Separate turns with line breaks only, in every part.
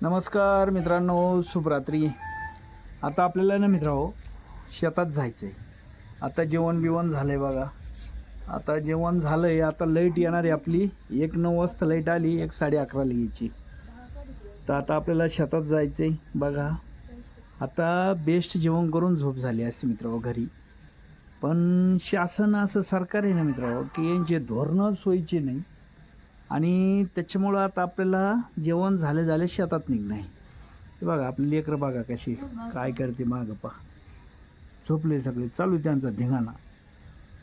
नमस्कार मित्रांनो, शुभरात्री. आता आपल्याला ना मित्रांनो शेतात जायचं आहे. आता जेवण बिवण झालं आहे बघा. आता जेवण झालं आहे. आता लाईट येणार आहे आपली. 1:09 वाजता लाईट आली, 11:30ला यायची. तर आता आपल्याला शेतात जायचं आहे बघा. आता बेस्ट जेवण करून झोप झाली असते मित्रांनो घरी. पण शासन असं सरकार आहे ना मित्रांनो की यांचे धोरणं सोयीचे नाही आणि त्याच्यामुळं आता आपल्याला जेवण झाले शेतात निघणं आहे. हे बघा आपली लेकरं बघा कशी काय करते मागं पा झोपले सगळे, चालू आहे त्यांचा धिंगाणा.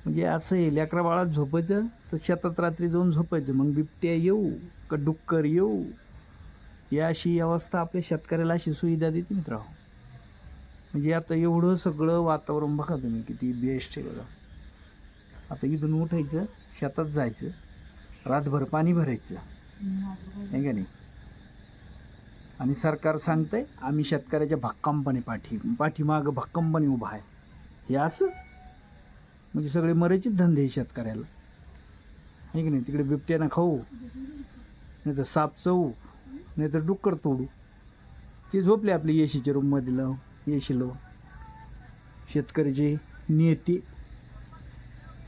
म्हणजे असं आहे, लेकरा बाळात झोपायचं तर शेतात रात्री जाऊन झोपायचं. मग बिबट्या येऊ का डुक्कर येऊ, या अशी अवस्था आपल्या शेतकऱ्याला अशी सुविधा देते मित्रांनो. म्हणजे आता एवढं सगळं वातावरण बघा तुम्ही किती बेस्ट आहे बघा. आता इथून उठायचं, शेतात जायचं, रातभर पाणी भरायचं आहे का नाही. आणि सरकार सांगतंय आम्ही शेतकऱ्याच्या भक्कमपणे पाठीमागं भक्कमपणे उभा आहे. हे असं म्हणजे सगळे मरायचेच धंदे आहे शेतकऱ्याला, आहे की नाही. तिकडे बिबट्यानं खाऊ, नाही तर साप चवू, नाही तर डुक्कर तोडू. ते झोपले आपले एसीच्या रूममध्ये लावून, एसी लावून. शेतकऱ्याचे नेते.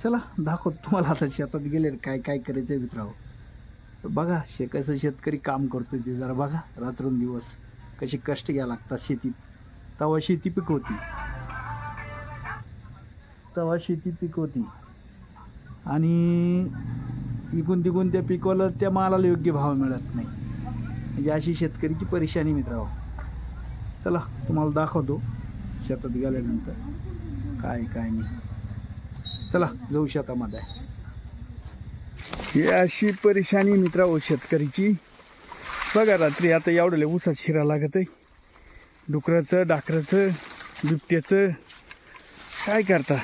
चला दाखवतो तुम्हाला आता शेतात गेले काय काय करायचं आहे मित्रांनो. बघा कसं शेतकरी काम करतोय ते जरा बघा. रात्रंदिवस कसे कष्ट घ्यावं लागतात शेतीत. तेव्हा शेती पिकवती आणि इकून तिकून त्या पिकवाला त्या मालाला योग्य भाव मिळत नाही. म्हणजे अशी शेतकरीची परेशानी मित्रांनो. चला तुम्हाला दाखवतो शेतात गेल्यानंतर काय काय नाही. चला जाऊ शेतामध्ये. ही अशी परेशानी मित्रांनो शेतकरीची. बघा रात्री आता एवढ्या ऊसात शिरा लागत आहे. डुकराचं, डाकराचं, बिबट्याचं काय करता.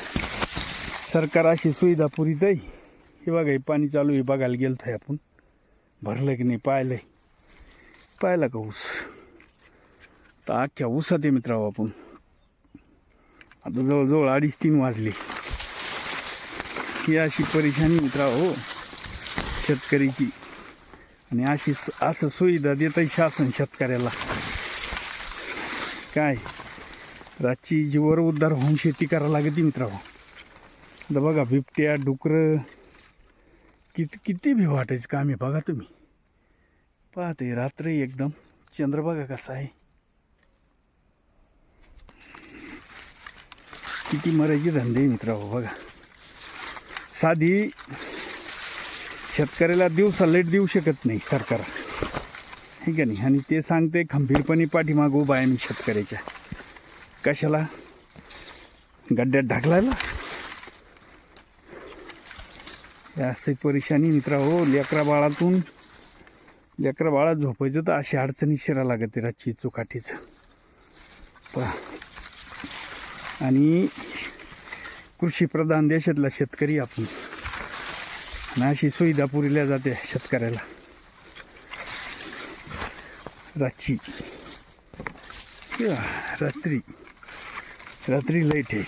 सरकार अशी सुविधा पुरीत आहे. हे बघा हे पाणी चालू आहे, बघायला गेलो आहे आपण. भरलं की नाही पाहिलं का ऊस. तर अख्ख्या ऊसात आहे मित्रांनो आपण. आता जवळजवळ 2:30-3 वाजले. ही अशी परेशानी मित्रांनो शेतकरीची. आणि असं सुविधा देत आहे शासन शेतकऱ्याला. काय रातची जीवर उद्धार होऊन शेती करायला लागते मित्रांनो. आता बघा बिबट्या, डुकरं किती भी वाटायचं काम आहे बघा तुम्ही. पाहते रात्र एकदम चंद्र बघा कसा आहे. किती मरायची धंदे मित्रांनो बघा. साधी शेतकऱ्याला दिवसा लाईट देऊ शकत नाही सरकार, हे का नाही. आणि ते सांगते खंबीरपणे पाठीमागं उभा आहे मी शेतकऱ्याच्या. कशाला? गड्ड्यात ढकलायला. अशी परेशानी मित्रांनो. लेकरा बाळात झोपायचं तर अशी अडचणी शिरा लागते रातची चुकाटीचं. आणि कृषीप्रधान देशातला शेतकरी आपण. आणि अशी सुविधा पुरवल्या जाते शेतकऱ्याला रातची. रात्री लाईट आहे.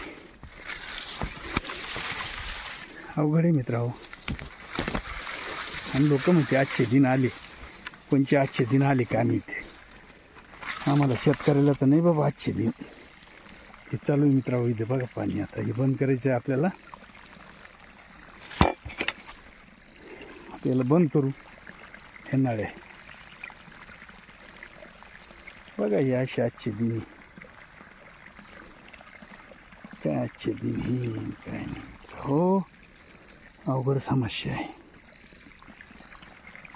अवघड आहे मित्रांनो. आणि लोक म्हणते आजचे दिन आले. कोणचे आजचे दिन आले का नाही ते आम्हाला शेतकऱ्याला तर नाही बाबा आजचे दिन. हे चालू आहे मित्रांनो इथे बघा पाणी. आता हे बंद करायचं आहे आपल्याला बंद करू हे नाळे. बघा हे असे आजचे दिन. काय आजचे दिन काय नाही हो. अवघड समस्या आहे.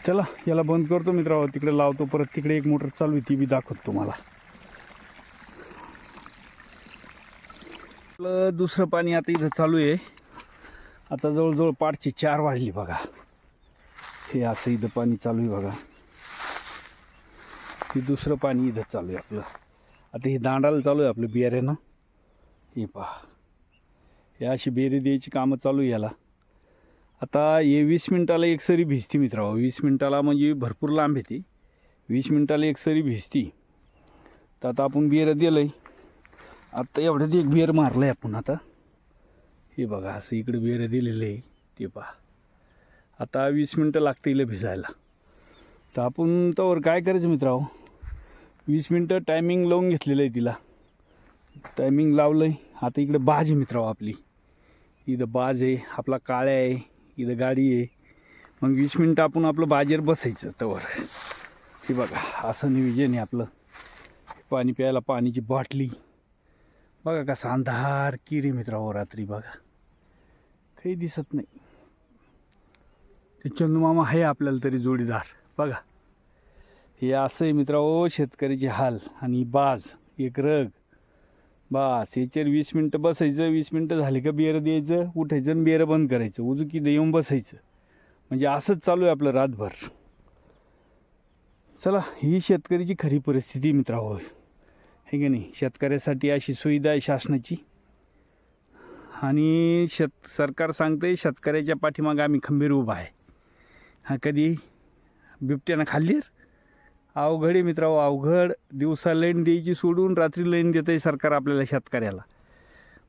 चला याला बंद करतो मित्रांनो. तिकडे लावतो परत. तिकडे एक मोटर चालू आहे ती बी दाखवतो तुम्हाला. दुसरं पाणी आता इथं चालू आहे. आता जवळजवळ 4:05 वाजली बघा. हे असं इथं पाणी चालू आहे बघा. हे दुसरं पाणी इथं चालू आहे आपलं. आता हे दांडाला चालू आहे आपलं बियाऱ्यानं. हे पहा हे अशी बेरे द्यायची कामं चालू आहे याला. आता हे 20 मिनिटाला एक सरी भिजती मित्रांनो. 20 मिनिटाला म्हणजे भरपूर लांब येते. 20 मिनिटाला एक सरी भिजती. तर आता आपण बियर दिलं आहे. आत्ता एवढ्यात एक बियर मारलं आहे आपण. आता हे बघा असं इकडे बियर दिलेलं आहे ते पहा. आता 20 मिनटं लागतील भिजायला. तर आपण त्यावर काय करायचं मित्रांनो. 20 मिनटं टायमिंग लावून घेतलेलं आहे तिला. टायमिंग लावलं आहे. आता इकडे बाज आहे मित्रांनो आपली. इथं बाज आहे, आपला काळ्या आहे, इथं गाडी आहे. मग 20 मिनटं आपण आपलं बाजेर बसायचं तवर. हे बघा असं नियोजन आहे आपलं. पाणी प्यायला पाण्याची बाटली बघा, कसा अंधार किरी मित्रांनो रात्री बघा, काही दिसत नाही. ते चंदूमामा आहे आपल्याला तरी जोडीदार बघा. हे असं आहे मित्रांनो शेतकऱ्याचे हाल. आणि बाज एक रग बस, याच्यावर 20 मिनटं बसायचं. 20 मिनटं झाले का बेरं द्यायचं, उठायचं आणि बेरं बंद करायचं, उजूकी येऊन बसायचं. म्हणजे असंच चालू आहे आपलं रातभर. चला, ही शेतकऱ्याची खरी परिस्थिती मित्रांनो आहे की नाही. शेतकऱ्यासाठी अशी सुविधा आहे शासनाची. आणि सरकार सांगतंय शेतकऱ्याच्या पाठीमागं आम्ही खंबीर उभा आहे. हा कधी बिबट्यानं खाल्ली अवघड आहे मित्रांनो, अवघड. दिवसा लाईन द्यायची सोडून रात्री लाईन देत आहे सरकार आपल्याला शेतकऱ्याला.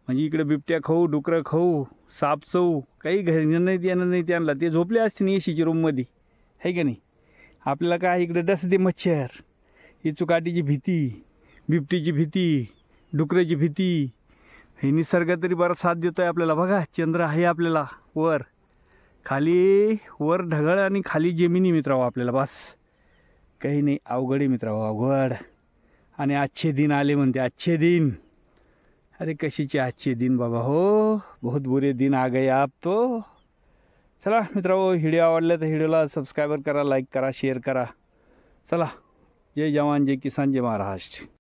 म्हणजे इकडे बिबट्या खाऊ, डुकरं खाऊ, साप चवू, काही घरी नाही येणं नाही त्यांना. ते झोपले असते ना एसीच्या रूममध्ये आहे का नाही. आपल्याला काय इकडे डसते मच्छर, ही चुकाटीची भीती, बिबटीची भीती, डुकराची भीती. हे निसर्ग तरी बरा साथ देतो आहे आपल्याला. बघा चंद्र आहे आपल्याला वर, खाली वर ढगाळ आणि खाली जमिनी मित्रांनो आपल्याला. बस काही नाही, अवघड आहे मित्रांनो अवघड. आणि आजचे दिन आले म्हणते, आजचे दिन. अरे कशीचे आजचे दिन बाबा हो, बहुत बुरे दिन आ गए आप तो. चला मित्रांनो, व्हिडिओ आवडला तर व्हिडिओला सबस्क्राईबर करा, लाईक करा, शेअर करा. चला, जय जवान, जय किसान, जय महाराष्ट्र.